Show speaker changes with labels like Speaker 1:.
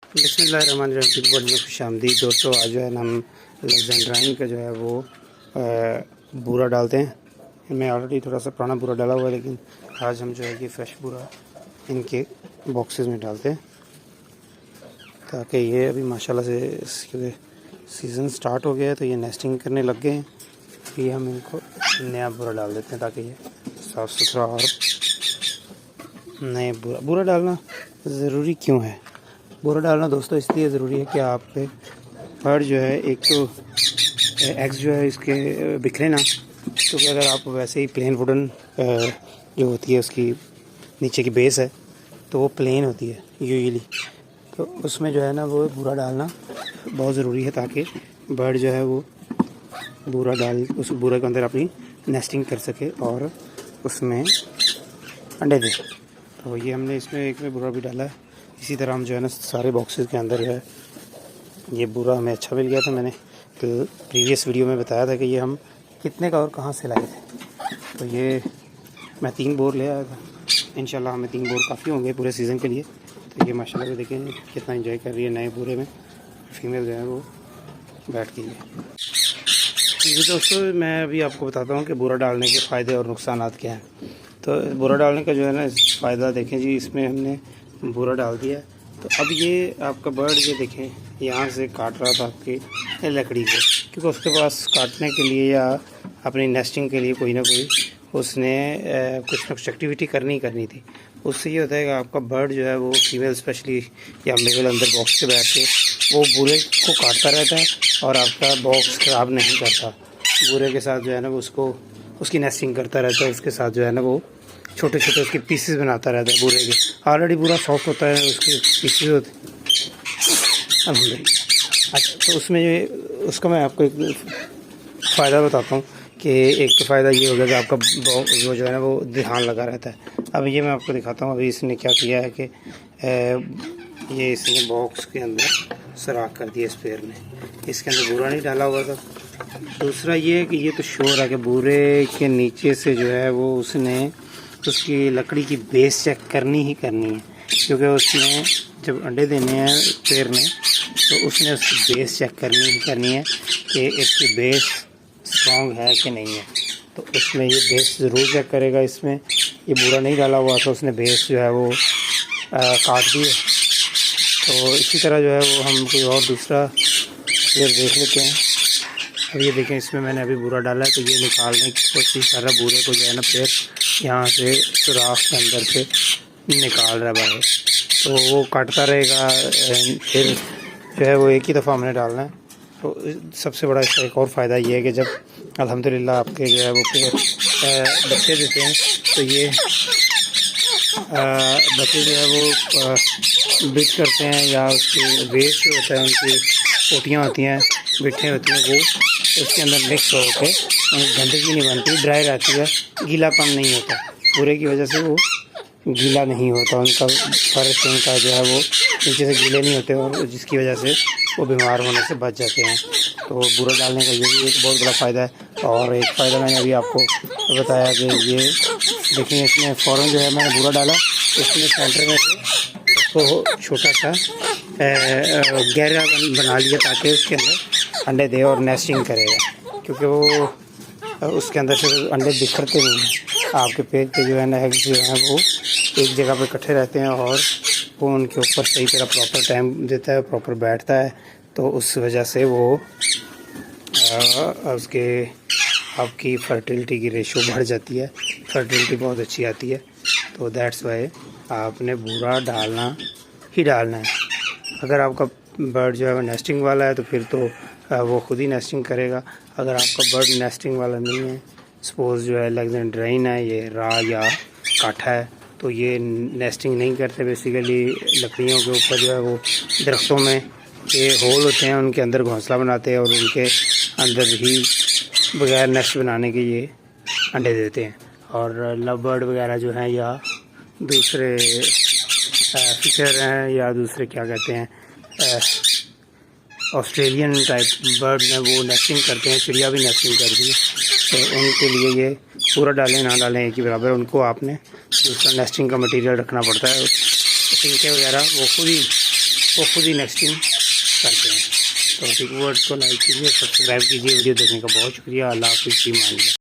Speaker 1: बिस्मिल्लाहिर्रहमानिर्रहीम। वर्ल्ड में खुशामदीद दोस्तों। आज जो है ना हम लेग्जेंड्राइन का जो है वो बूरा डालते हैं। इनमें ऑलरेडी थोड़ा सा पुराना बूरा डाला हुआ है, लेकिन आज हम जो है कि फ़्रेश बूरा इनके बॉक्सेस में डालते हैं, ताकि ये अभी माशाल्लाह से इसके सीज़न स्टार्ट हो गया है तो ये नेस्टिंग करने लग गए हैं। ये हम इनको नया बूरा डाल देते हैं ताकि ये साफ़ सुथरा और नए बूरा डालना ज़रूरी क्यों है? बूरा डालना दोस्तों इसलिए ज़रूरी है कि आपके पर जो है एक तो एग्स जो है इसके बिखरे ना, क्योंकि अगर आप वैसे ही प्लेन वुडन जो होती है उसकी नीचे की बेस है तो वो प्लेन होती है यूजुअली, तो उसमें जो है ना वो बूरा डालना बहुत ज़रूरी है ताकि बर्ड जो है वो बूरा डाल उस बूरे के अंदर अपनी नेस्टिंग कर सके और उसमें अंडे दे। तो ये हमने इसमें एक में बूरा भी डाला है। इसी तरह हम जो है ना सारे बॉक्सेस के अंदर जो है ये बूरा हमें अच्छा मिल गया था। मैंने तो प्रीवियस वीडियो में बताया था कि ये हम कितने का और कहाँ से लाए थे। तो ये मैं 3 बोर ले आया था। इंशाल्लाह हमें 3 बोर काफ़ी होंगे पूरे सीज़न के लिए। तो ये माशाल्लाह से देखें कितना एंजॉय कर रही है नए बूरे में। फीमेल जो है वो बैठ गई है। जी दोस्तों, मैं अभी आपको बताता हूँ कि बूरा डालने के फ़ायदे और नुकसान क्या हैं। तो बूरा डालने का जो है ना फ़ायदा देखें जी, इसमें हमने बूरा डाल दिया तो अब ये आपका बर्ड ये देखें यहाँ से काट रहा था आपकी लकड़ी को, क्योंकि उसके पास काटने के लिए या अपनी नेस्टिंग के लिए कोई ना कोई उसने कुछ ना कुछ एक्टिविटी करनी थी। उससे ये होता है कि आपका बर्ड जो है वो फीमेल स्पेशली या मेल अंदर बॉक्स के बैठ के वो बूरे को काटता रहता है और आपका बॉक्स ख़राब नहीं करता। बूरे के साथ जो है ना वो उसको उसकी नेस्टिंग करता रहता है, उसके साथ जो है ना वो छोटे छोटे उसके पीसेस बनाता रहता है बूरे के। ऑलरेडी बूरा सॉफ्ट होता है, उसके पीसेस होते हैं। अच्छा, तो उसमें उसका मैं आपको एक फ़ायदा बताता हूँ कि एक तो फ़ायदा ये हो गया कि आपका वो जो है ना वो ध्यान लगा रहता है। अब ये मैं आपको दिखाता हूँ। अभी इसने क्या किया है कि ये इसने बॉक्स के अंदर सुराख कर दिया स्पेयर ने, इसके अंदर बूरा नहीं डाला हुआ था। दूसरा ये है कि ये तो श्योर है कि बूरे के नीचे से जो है वो उसने उसकी लकड़ी की बेस चेक करनी है, क्योंकि उसने जब अंडे देने हैं पेड़ ने तो उसने उसकी बेस चेक करनी है कि इसकी बेस स्ट्रॉन्ग है कि नहीं है। तो उसमें ये बेस ज़रूर चेक करेगा। इसमें ये बूरा नहीं डाला हुआ था, उसने बेस जो है वो काट दिए। तो इसी तरह जो है वो हम कोई और दूसरा पेड़ देख लेते हैं। अब ये देखें, इसमें मैंने अभी बूरा डाला है तो ये निकालने की कोशिश कर रहा बूरे को जो है ना पेड़ यहाँ से सुराख के अंदर से निकाल रहा है। तो वो काटता रहेगा, फिर जो है वो एक ही दफ़ा हमने डालना है। तो सबसे बड़ा इसका एक और फ़ायदा ये है कि जब अल्हम्दुलिल्लाह आपके जो है वो पेड़ बच्चे देते हैं तो ये बच्चे जो है वो बिट करते हैं या उसके वेस्ट जो होता है उनकी पोटियाँ होती हैं, बिट्ठें होती हैं, वो उसके अंदर मिक्स होकर गंदगी नहीं बनती, ड्राई रहती है, गीलापन नहीं होता। पूरे की वजह से वो गीला नहीं होता, उनका फर्श उनका जो है वो नीचे से गीले नहीं होते और जिसकी वजह से वो बीमार होने से बच जाते हैं। तो बूरा डालने का ये भी एक बहुत बड़ा फ़ायदा है। और एक फ़ायदा मैंने अभी आपको बताया कि ये देखिए इसमें फ़ौरन जो है मैंने बूरा डाला, इसमें सेंटर में उसको छोटा सा गहरा बना लिया ताकि उसके अंदर अंडे दे और नेस्टिंग करेगा, क्योंकि वो उसके अंदर से अंडे बिखरते नहीं हैं। आपके पेज पे जो है ना एग्स जो है वो एक जगह पे इकट्ठे रहते हैं और वो उनके ऊपर सही तरह प्रॉपर टाइम देता है, प्रॉपर बैठता है। तो उस वजह से वो उसके आपकी फर्टिलिटी की रेशो बढ़ जाती है, फर्टिलिटी बहुत अच्छी आती है। तो दैट्स वाई आपने बूरा डालना ही डालना है। अगर आपका बर्ड जो है वो नेस्टिंग वाला है तो फिर तो वो खुद ही नेस्टिंग करेगा। अगर आपका बर्ड नेस्टिंग वाला नहीं है, सपोज़ जो है लेग्जेंड्राइन है, ये रा या काठा है, तो ये नेस्टिंग नहीं करते। बेसिकली लकड़ियों के ऊपर जो है वो दरख्तों में ये होल होते हैं, उनके अंदर घोंसला बनाते हैं और उनके अंदर ही बगैर नेस्ट बनाने के ये अंडे देते हैं। और लव बर्ड वगैरह जो हैं या दूसरे फिशर हैं या दूसरे क्या कहते हैं ऑस्ट्रेलियन टाइप बर्ड हैं, वो नेस्टिंग करते हैं, चिड़िया भी नेस्टिंग करती है। तो उनके लिए ये पूरा डालें ना डालें एक ही बराबर, उनको आपने दूसरा नेस्टिंग का मटेरियल रखना पड़ता है। टिंके वगैरह वो खुद ही वो खुद ही नेस्टिंग करते हैं। तो टिक वर्ड को लाइक कीजिए, सब्सक्राइब कीजिए। वीडियो देखने का बहुत शुक्रिया। अल्लाह हाफ़िज़।